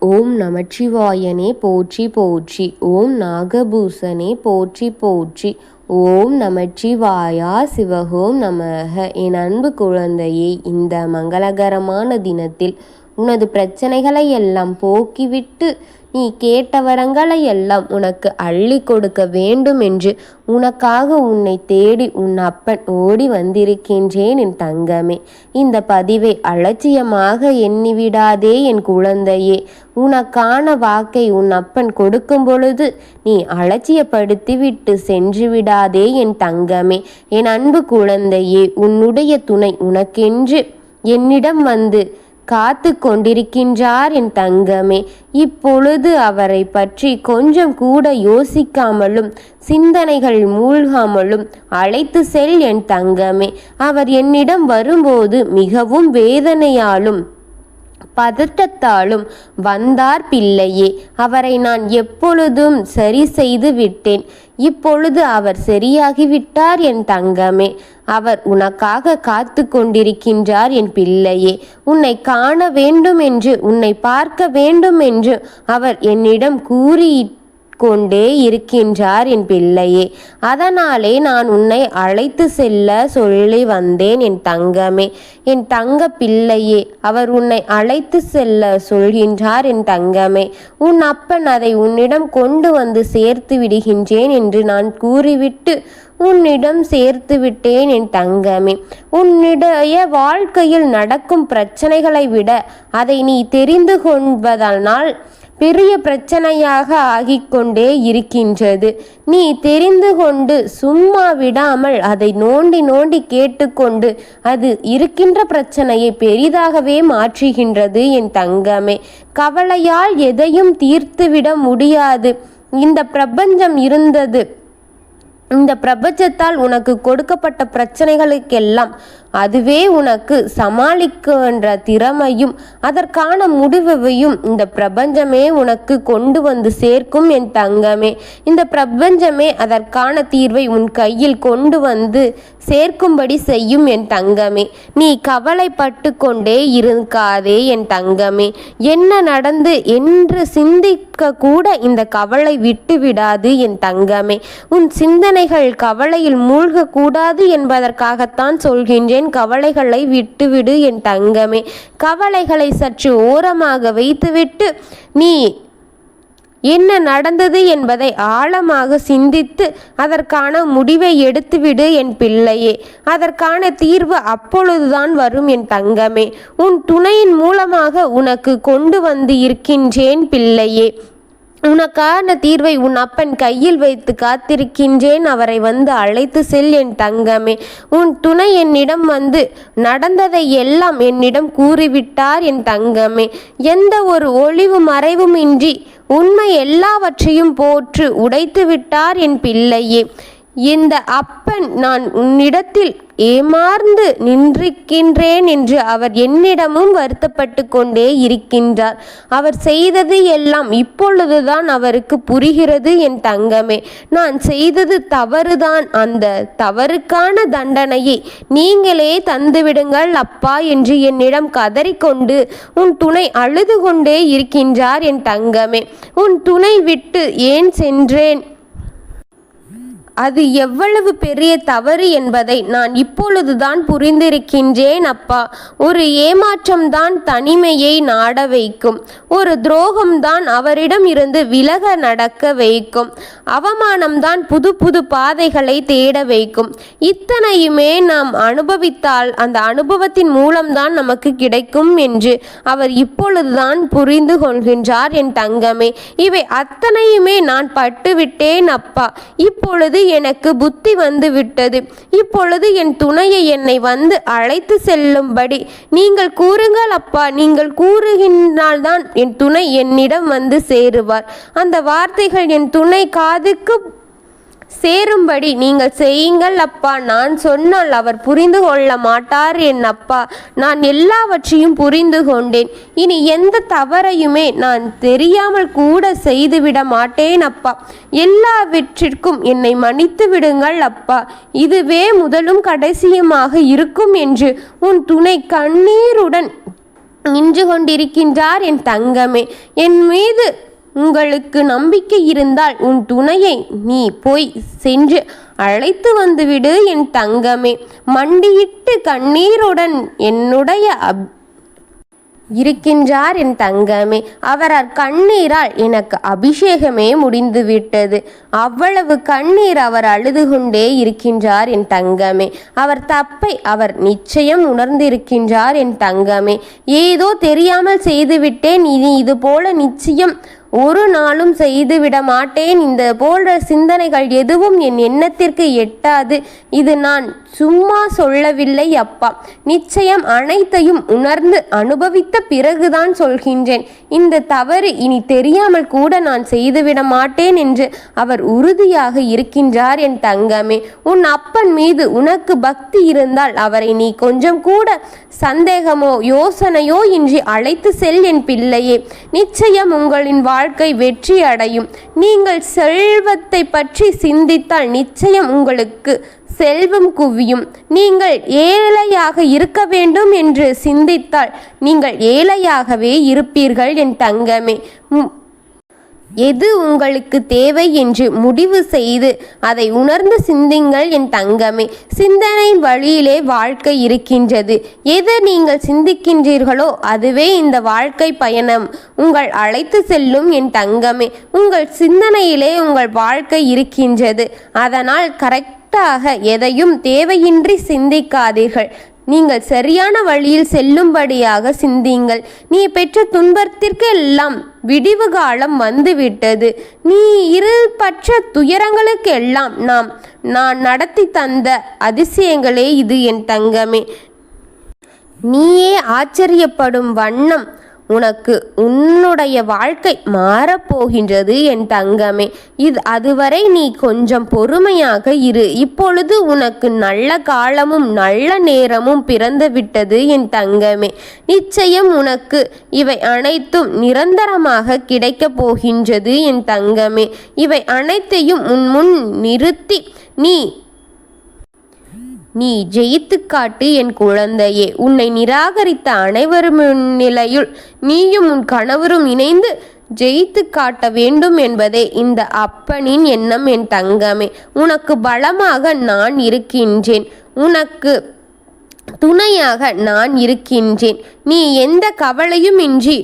ஓம் நமச்சிவாயனே போற்றி போற்றி. ஓம் நாகபூசனே போற்றி போற்றி. ஓம் நமச்சிவாயா சிவஹோம் நமக. என் அன்பு குழந்தையே, இந்த மங்களகரமான தினத்தில் உனது பிரச்சனைகளை எல்லாம் போக்கிவிட்டு நீ கேட்ட வரங்களை எல்லாம் உனக்கு அள்ளி கொடுக்க வேண்டும் என்று உனக்காக உன்னை தேடி உன் அப்பன் ஓடி வந்திருக்கின்றேன் என் தங்கமே. இந்த பதிவை அலட்சியமாக எண்ணிவிடாதே என் குழந்தையே. உனக்கான வாக்கை உன் அப்பன் கொடுக்கும் பொழுது நீ அலட்சியப்படுத்திவிட்டு சென்று விடாதே என் தங்கமே. என் அன்பு குழந்தையே, உன்னுடைய துணை உனக்கென்று என்னிடம் வந்து காத்து கொண்டிருக்கின்றார் என் தங்கமே. இப்பொழுது அவரை பற்றி கொஞ்சம் கூட யோசிக்காமலும் சிந்தனைகள் மூழ்காமலும் அழைத்து செல் என் தங்கமே. அவர் என்னிடம் வரும்போது மிகவும் வேதனையாலும் பதட்டத்தாலும் வந்தார் பிள்ளையே. அவரை நான் எப்பொழுதும் சரி செய்து விட்டேன். இப்பொழுது அவர் சரியாகிவிட்டார் என் தங்கமே. அவர் உனக்காக காத்து கொண்டிருக்கின்றார் என் பிள்ளையே. உன்னை காண வேண்டும் என்று, உன்னை பார்க்க வேண்டும் என்று அவர் என்னிடம் கொண்டே இருக்கின்றார் என் பிள்ளையே. அதனாலே நான் உன்னை அழைத்து செல்ல சொல்லி வந்தேன் என் தங்கமே. என் தங்க பிள்ளையே, அவர் உன்னை அழைத்து செல்ல சொல்கின்றார் என் தங்கமே. உன் அப்பன் அதை உன்னிடம் கொண்டு வந்து சேர்த்து விடுகின்றேன் என்று நான் கூறிவிட்டு உன்னிடம் சேர்த்து விட்டேன் என் தங்கமே. உன்னுடைய வாழ்க்கையில் நடக்கும் பிரச்சனைகளை விட அதை நீ தெரிந்து கொள்வதனால் பெரிய பிரச்சனையாக ஆகிக்கொண்டே இருக்கின்றது. நீ தெரிந்து கொண்டு சும்மா விடாமல் அதை நோண்டி நோண்டி கேட்டுக்கொண்டு அது இருக்கின்ற பிரச்சனையை பெரிதாகவே மாற்றுகின்றது என் தங்கமே. கவலையால் எதையும் தீர்த்துவிட முடியாது. இந்த பிரபஞ்சம் இருந்தது. இந்த பிரபஞ்சத்தால் உனக்கு கொடுக்கப்பட்ட பிரச்சனைகளுக்கெல்லாம் அதுவே உனக்கு சமாளிக்கின்ற திறமையும் அதற்கான முடிவையும் இந்த பிரபஞ்சமே உனக்கு கொண்டு வந்து சேர்க்கும் என் தங்கமே. இந்த பிரபஞ்சமே அதற்கான தீர்வை உன் கையில் கொண்டு வந்து சேர்க்கும்படி செய்யும் என் தங்கமே. நீ கவலைப்பட்டு கொண்டே இருக்காதே என் தங்கமே. என்ன நடந்து என்று சிந்திக்க கூட இந்த கவலை விட்டு விடாது என் தங்கமே. உன் சிந்தனைகள் கவலையில் மூழ்கக்கூடாது என்பதற்காகத்தான் சொல்கின்றேன். கவலைகளை விட்டுவிடு என் தங்கமே. கவலைகளை சற்று ஓரமாக வைத்துவிட்டு நீ என்ன நடந்தது என்பதை ஆழமாக சிந்தித்து அதற்கான முடிவை எடுத்துவிடு என் பிள்ளையே. அதற்கான தீர்வு அப்பொழுதுதான் வரும் என் தங்கமே. உன் துணையின் மூலமாக உனக்கு கொண்டு வந்து இருக்கின்றேன் பிள்ளையே. உனக்கான தீர்வை உன் அப்பன் கையில் வைத்து காத்திருக்கின்றேன். அவரை வந்து அழைத்து செல் என் தங்கமே. உன் துணை என்னிடம் வந்து நடந்ததை எல்லாம் என்னிடம் கூறிவிட்டார் என் தங்கமே. எந்த ஒரு ஒளிவு மறைவும் இன்றி உண்மை எல்லாவற்றையும் போற்று உடைத்து விட்டார் என் பிள்ளையே. இந்த அப்பன் நான் உன்னிடத்தில் ஏமாந்து நின்றிருக்கின்றேன் என்று அவர் என்னிடமும் வருத்தப்பட்டு கொண்டே இருக்கின்றார். அவர் செய்தது எல்லாம் இப்பொழுதுதான் அவருக்கு புரிகிறது என் தங்கமே. நான் செய்தது தவறுதான். அந்த தவறுக்கான தண்டனையை நீங்களே தந்துவிடுங்கள் அப்பா என்று என்னிடம் கதறிக்கொண்டு உன் துணை அழுது கொண்டே இருக்கின்றார் என் தங்கமே. உன் துணை விட்டு ஏன் சென்றேன், அது எவ்வளவு பெரிய தவறு என்பதை நான் இப்பொழுதுதான் புரிந்திருக்கின்றேன் அப்பா. ஒரு ஏமாற்றம்தான் தனிமையை நாட வைக்கும். ஒரு துரோகம்தான் அவரிடம் இருந்து விலக நடக்க வைக்கும். அவமானம்தான் புது புது பாதைகளை தேட வைக்கும். இத்தனையுமே நாம் அனுபவித்தால் அந்த அனுபவத்தின் மூலம்தான் நமக்கு கிடைக்கும் என்று அவர் இப்பொழுதுதான் புரிந்து கொள்கின்றார் என் தங்கமே. இவை அத்தனையுமே நான் பட்டுவிட்டேன் அப்பா. இப்பொழுது எனக்கு புத்தி வந்து விட்டது. இப்பொழுது என் துணையை என்னை வந்து அழைத்து செல்லும்படி நீங்கள் கூறுங்கள் அப்பா. நீங்கள் கூறுகின்றால்தான் என் துணை என்னிடம் வந்து சேருவார். அந்த வார்த்தைகள் என் துணை காதுக்கு சேரும்படி நீங்கள் செய்யுங்கள் அப்பா. நான் சொன்னால் அவர் புரிந்து கொள்ள மாட்டார் என் அப்பா. நான் எல்லாவற்றையும் புரிந்து கொண்டேன். இனி எந்த தவறையுமே நான் தெரியாமல் கூட செய்துவிட மாட்டேன் அப்பா. எல்லாவற்றிற்கும் என்னை மன்னித்து விடுங்கள் அப்பா. இதுவே முதலும் கடைசியுமாக இருக்கும் என்று உன் துணை கண்ணீருடன் நின்று கொண்டிருக்கின்றார் என் தங்கமே. என் மீது உங்களுக்கு நம்பிக்கை இருந்தால் உன் துணையை நீ போய் சென்று அழைத்து வந்துவிடு என் தங்கமே. மண்டியிட்டு கண்ணீருடன் என்னுடைய இருக்கின்றார் என் தங்கமே. அவர் கண்ணீரால் எனக்கு அபிஷேகமே முடிந்துவிட்டது. அவ்வளவு கண்ணீர் அவர் அழுது கொண்டே இருக்கின்றார் என் தங்கமே. அவர் தப்பை அவர் நிச்சயம் உணர்ந்திருக்கின்றார் என் தங்கமே. ஏதோ தெரியாமல் செய்துவிட்டேன், இனி இது போல நிச்சயம் ஒரு நாளும் செய்துவிட மாட்டேன். இந்த போன்ற சிந்தனைகள் எதுவும் என் எண்ணத்திற்கு எட்டாது. இது நான் சும்மா சொல்லவில்லை அப்பா. நிச்சயம் அனைத்தையும் உணர்ந்து அனுபவித்த பிறகுதான் சொல்கின்றேன். இந்த தவறு இனி தெரியாமல் கூட நான் செய்துவிட மாட்டேன் என்று அவர் உறுதியாக இருக்கின்றார் என் தங்கமே. உன் அப்பன் மீது உனக்கு பக்தி இருந்தால் அவரை நீ கொஞ்சம் கூட சந்தேகமோ யோசனையோ இன்றி அழைத்து செல் என் பிள்ளையே. நிச்சயம் உங்களின் வாழ்க்கை வெற்றி அடையும். நீங்கள் செல்வத்தை பற்றி சிந்தித்தால் நிச்சயம் உங்களுக்கு செல்வம் குவியும். நீங்கள் ஏழையாக இருக்க வேண்டும் என்று சிந்தித்தால் நீங்கள் ஏழையாகவே இருப்பீர்கள் என் தங்கமே. எது உங்களுக்கு தேவை என்று முடிவு செய்து அதை உணர்ந்து சிந்திங்கள் என் தங்கமே. சிந்தனையின் வழியிலே வாழ்க்கை இருக்கின்றது. எது நீங்கள் சிந்திக்கின்றீர்களோ அதுவே இந்த வாழ்க்கை பயணம் உங்கள் அழைத்து செல்லும் என் தங்கமே. உங்கள் சிந்தனையிலே உங்கள் வாழ்க்கை இருக்கின்றது. அதனால் கரெக்டாக எதையும் தேவையின்றி சிந்திக்காதீர்கள். நீங்கள் சரியான வழியில் செல்லும்படியாக சிந்தியுங்கள். நீ பெற்ற துன்பத்திற்கு எல்லாம் விடிவு காலம் வந்துவிட்டது. நீ இருபற்ற துயரங்களுக்கு எல்லாம் நான் நடத்தி தந்த அதிசயங்களே இது என் தங்கமே. நீயே ஆச்சரியப்படும் வண்ணம் உனக்கு உன்னுடைய வாழ்க்கை மாறப்போகின்றது என் தங்கமே. அதுவரை நீ கொஞ்சம் பொறுமையாக இரு. இப்பொழுது உனக்கு நல்ல காலமும் நல்ல நேரமும் பிறந்து விட்டது என் தங்கமே. நிச்சயம் உனக்கு இவை அனைத்தும் நிரந்தரமாக கிடைக்கப் போகின்றது என் தங்கமே. இவை அனைத்தையும் உன் முன் நிறுத்தி நீ ஜெயித்து காட்டு என் குழந்தையே. உன்னை நிராகரித்த அனைவரும் நிலையில் நீயும் உன் கணவரும் இணைந்து ஜெயித்து காட்ட வேண்டும் என்பதே இந்த அப்பனின் எண்ணம் என் தங்கமே. உனக்கு பலமாக நான் இருக்கின்றேன். உனக்கு துணையாக நான் இருக்கின்றேன். நீ எந்த கவலையும் இன்றி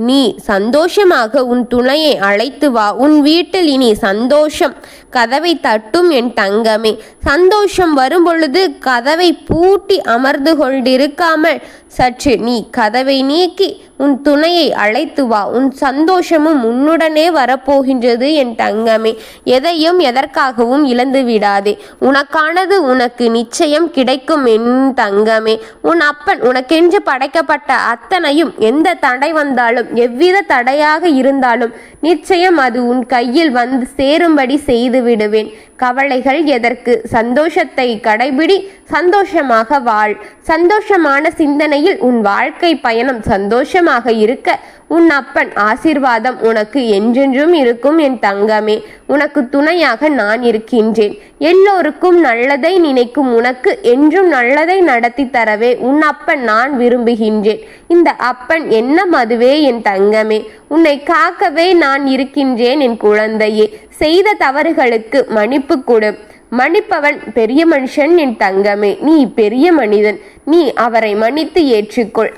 நீ சந்தோஷமாக உன் துணையை அழைத்து வா. உன் வீட்டில் இனி சந்தோஷம் கதவை தட்டும் என் தங்கமே. சந்தோஷம் வரும்பொழுது கதவை பூட்டி அமர்ந்து கொண்டிருக்காமல் சற்று நீ கதவை நீக்கி உன் துணையை அழைத்து வா. உன் சந்தோஷமும் உன்னுடனே வரப்போகின்றது என் தங்கமே. எதையும் எதற்காகவும் இழந்து விடாதே. உனக்கானது உனக்கு நிச்சயம் கிடைக்கும் என் தங்கமே. உன் அப்பன் உனக்கென்று படைக்கப்பட்ட அத்தனையும் எந்த தடை வந்தாலும் எவ்வித தடையாக இருந்தாலும் நிச்சயம் அது உன் கையில் வந்து சேரும்படி செய்து விடுவேன். கவலைகள் எதற்கு? சந்தோஷத்தை கடைபிடி, சந்தோஷமாக வாழ். சந்தோஷமான சிந்தனையில் உன் வாழ்க்கை பயணம் சந்தோஷமாக இருக்க உன் அப்பன் ஆசீர்வாதம் உனக்கு என்றென்றும் இருக்கும் என் தங்கமே. உனக்கு துணையாக நான் இருக்கின்றேன். எல்லோருக்கும் நல்லதை நினைக்கும் உனக்கு என்றும் நல்லதை நடத்தி தரவே உன் அப்பன் நான் விரும்புகின்றேன். இந்த அப்பன் என்ன அதுவே என் தங்கமே. உன்னை காக்கவே நான் இருக்கின்றேன் என் குழந்தையே. செய்த தவறுகளுக்கு மன்னிப்பு கொடு. மன்னிப்பவன் பெரிய மனுஷன் என் தங்கமே. நீ பெரிய மனிதன். நீ அவரை மன்னித்து ஏற்றுக்கொள்.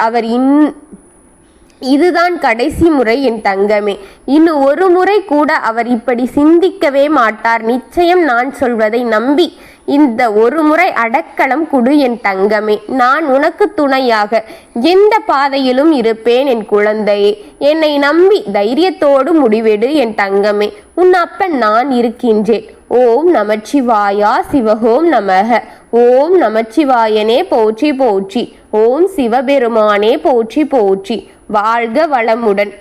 இதுதான் கடைசி முறை என் தங்கமே. இன்னும் ஒரு முறை கூட அவர் இப்படி சிந்திக்கவே மாட்டார். நிச்சயம் நான் சொல்வதை நம்பி இந்த ஒரு முறை அடக்கலம் கொடு என் தங்கமே. நான் உனக்கு துணையாக எந்த பாதையிலும் இருப்பேன் என் குழந்தையே. என்னை நம்பி தைரியத்தோடு முடிவெடு என் தங்கமே. உன் அப்பன் நான் இருக்கின்றேன். ஓம் நமச்சிவாயா சிவஹோம் நமக. ஓம் நமச்சிவாயனே போற்றி போற்றி. ஓம் சிவபெருமானே போற்றி போற்றி. வாழ்க வளமுடன்.